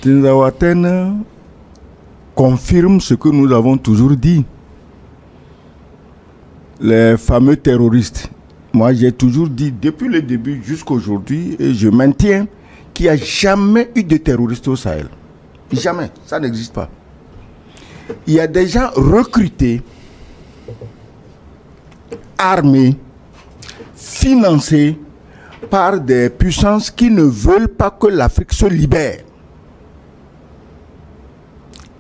Tinzaouaten confirme ce que nous avons toujours dit. Les fameux terroristes. Moi, j'ai toujours dit depuis le début jusqu'à aujourd'hui, et je maintiens qu'il n'y a jamais eu de terroristes au Sahel. Jamais. Ça n'existe pas. Il y a des gens recrutés, armés, financés par des puissances qui ne veulent pas que l'Afrique se libère.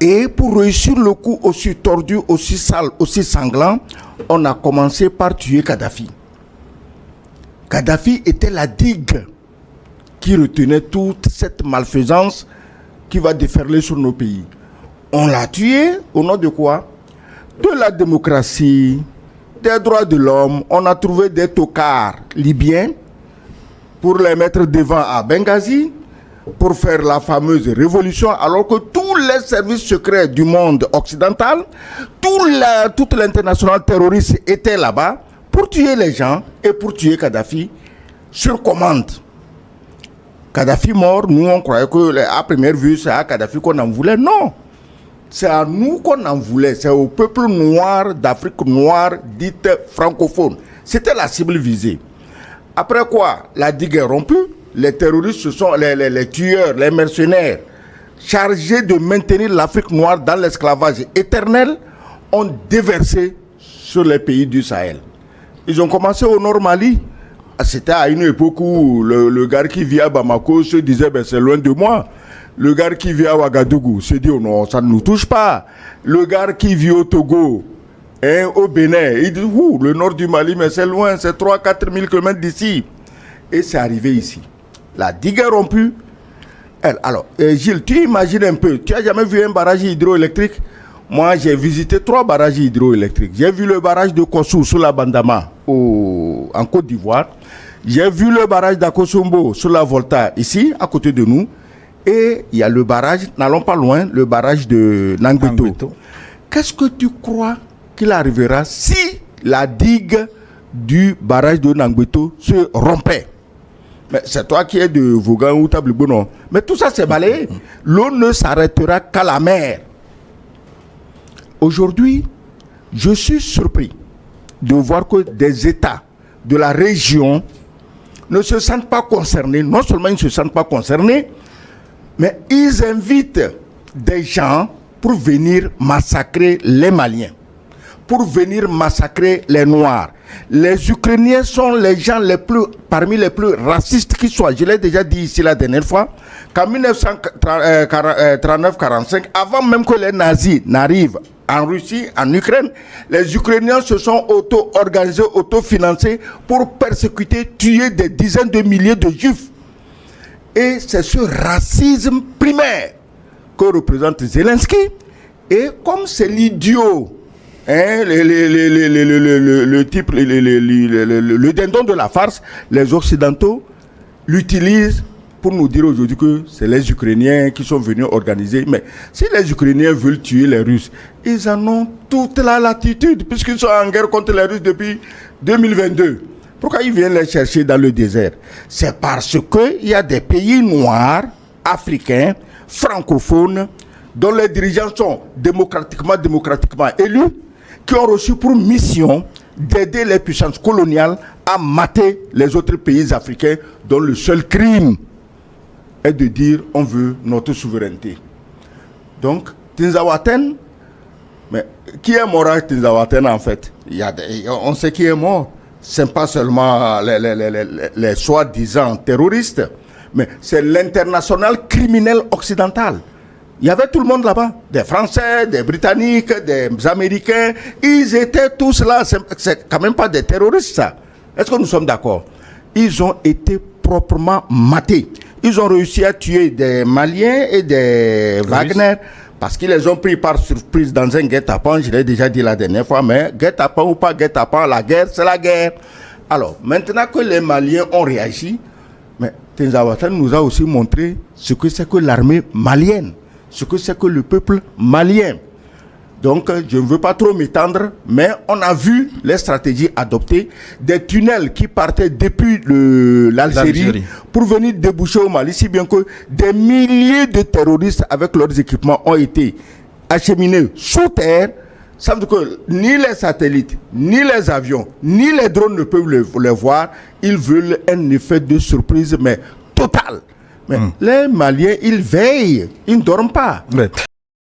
Et pour réussir le coup aussi tordu, aussi sale, aussi sanglant, on a commencé par tuer Kadhafi. Kadhafi était la digue qui retenait toute cette malfaisance qui va déferler sur nos pays. On l'a tué au nom de quoi? De la démocratie, des droits de l'homme. On a trouvé des tocards libyens pour les mettre devant à Benghazi, pour faire la fameuse révolution, alors que tous les services secrets du monde occidental, toute l'internationale terroriste était là-bas pour tuer les gens et pour tuer Kadhafi sur commande. Kadhafi mort, nous on croyait que à première vue c'est à Kadhafi qu'on en voulait. Non, c'est à nous qu'on en voulait. C'est au peuple noir d'Afrique noire dite francophone. C'était la cible visée. Après quoi, la digue est rompue. Les terroristes, ce sont les tueurs, les mercenaires chargés de maintenir l'Afrique noire dans l'esclavage éternel, ont déversé sur les pays du Sahel. Ils ont commencé au Nord Mali. C'était à une époque où le gars qui vit à Bamako se disait ben, c'est loin de moi. Le gars qui vit à Ouagadougou se dit oh non, ça ne nous touche pas. Le gars qui vit au Togo, au Bénin, il dit le nord du Mali, mais c'est loin, c'est 3-4 000 km d'ici. Et c'est arrivé ici. La digue est rompue. Alors, Gilles, tu imagines un peu, tu n'as jamais vu un barrage hydroélectrique? Moi, j'ai visité 3 barrages hydroélectriques. J'ai vu le barrage de Kossou sur la Bandama en Côte d'Ivoire. J'ai vu le barrage d'Akosombo sur la Volta ici, à côté de nous. Et il y a le barrage, n'allons pas loin, le barrage de Nangbeto. Qu'est-ce que tu crois qu'il arrivera si la digue du barrage de Nangbeto se rompait? Mais c'est toi qui es de Vaughan ou Tablibono. Mais tout ça, c'est balayé. L'eau ne s'arrêtera qu'à la mer. Aujourd'hui, je suis surpris de voir que des États de la région ne se sentent pas concernés. Non seulement ils ne se sentent pas concernés, mais ils invitent des gens pour venir massacrer les Maliens, pour venir massacrer les Noirs. Les Ukrainiens sont les gens parmi les plus racistes qui soient. Je l'ai déjà dit ici la dernière fois, qu'en 1939-45, avant même que les nazis n'arrivent en Russie, en Ukraine, les Ukrainiens se sont auto-organisés, auto-financés pour persécuter, tuer des dizaines de milliers de Juifs. Et c'est ce racisme primaire que représente Zelensky. Et comme c'est l'idiot, le type, le dindon de la farce, les Occidentaux l'utilisent pour nous dire aujourd'hui que c'est les Ukrainiens qui sont venus organiser. Mais si les Ukrainiens veulent tuer les Russes, ils en ont toute la latitude, puisqu'ils sont en guerre contre les Russes depuis 2022. Pourquoi ils viennent les chercher dans le désert? C'est parce qu'il y a des pays noirs, africains, francophones, dont les dirigeants sont démocratiquement élus, qui ont reçu pour mission d'aider les puissances coloniales à mater les autres pays africains dont le seul crime est de dire on veut notre souveraineté. Donc, Tinzaouaten, mais qui est mort à Tinzaouaten en fait? On sait qui est mort. Ce n'est pas seulement les soi-disant terroristes, mais c'est l'international criminel occidental. Il y avait tout le monde là-bas, des Français, des Britanniques, des Américains. Ils étaient tous là. C'est quand même pas des terroristes, ça. Est-ce que nous sommes d'accord? Ils ont été proprement matés. Ils ont réussi à tuer des Maliens et des Wagner parce qu'ils les ont pris par surprise dans un guet-apens. Je l'ai déjà dit la dernière fois, mais guet-apens ou pas guet-apens, la guerre, c'est la guerre. Alors, maintenant que les Maliens ont réagi, mais Tinzaouaten nous a aussi montré ce que c'est que l'armée malienne, ce que c'est que le peuple malien. Donc, je ne veux pas trop m'étendre, mais on a vu les stratégies adoptées, des tunnels qui partaient depuis l'Algérie pour venir déboucher au Mali, si bien que des milliers de terroristes avec leurs équipements ont été acheminés sous terre. Ça veut dire que ni les satellites, ni les avions, ni les drones ne peuvent les voir. Ils veulent un effet de surprise, mais total. Mais les Maliens, ils veillent, ils ne dorment pas. Ouais.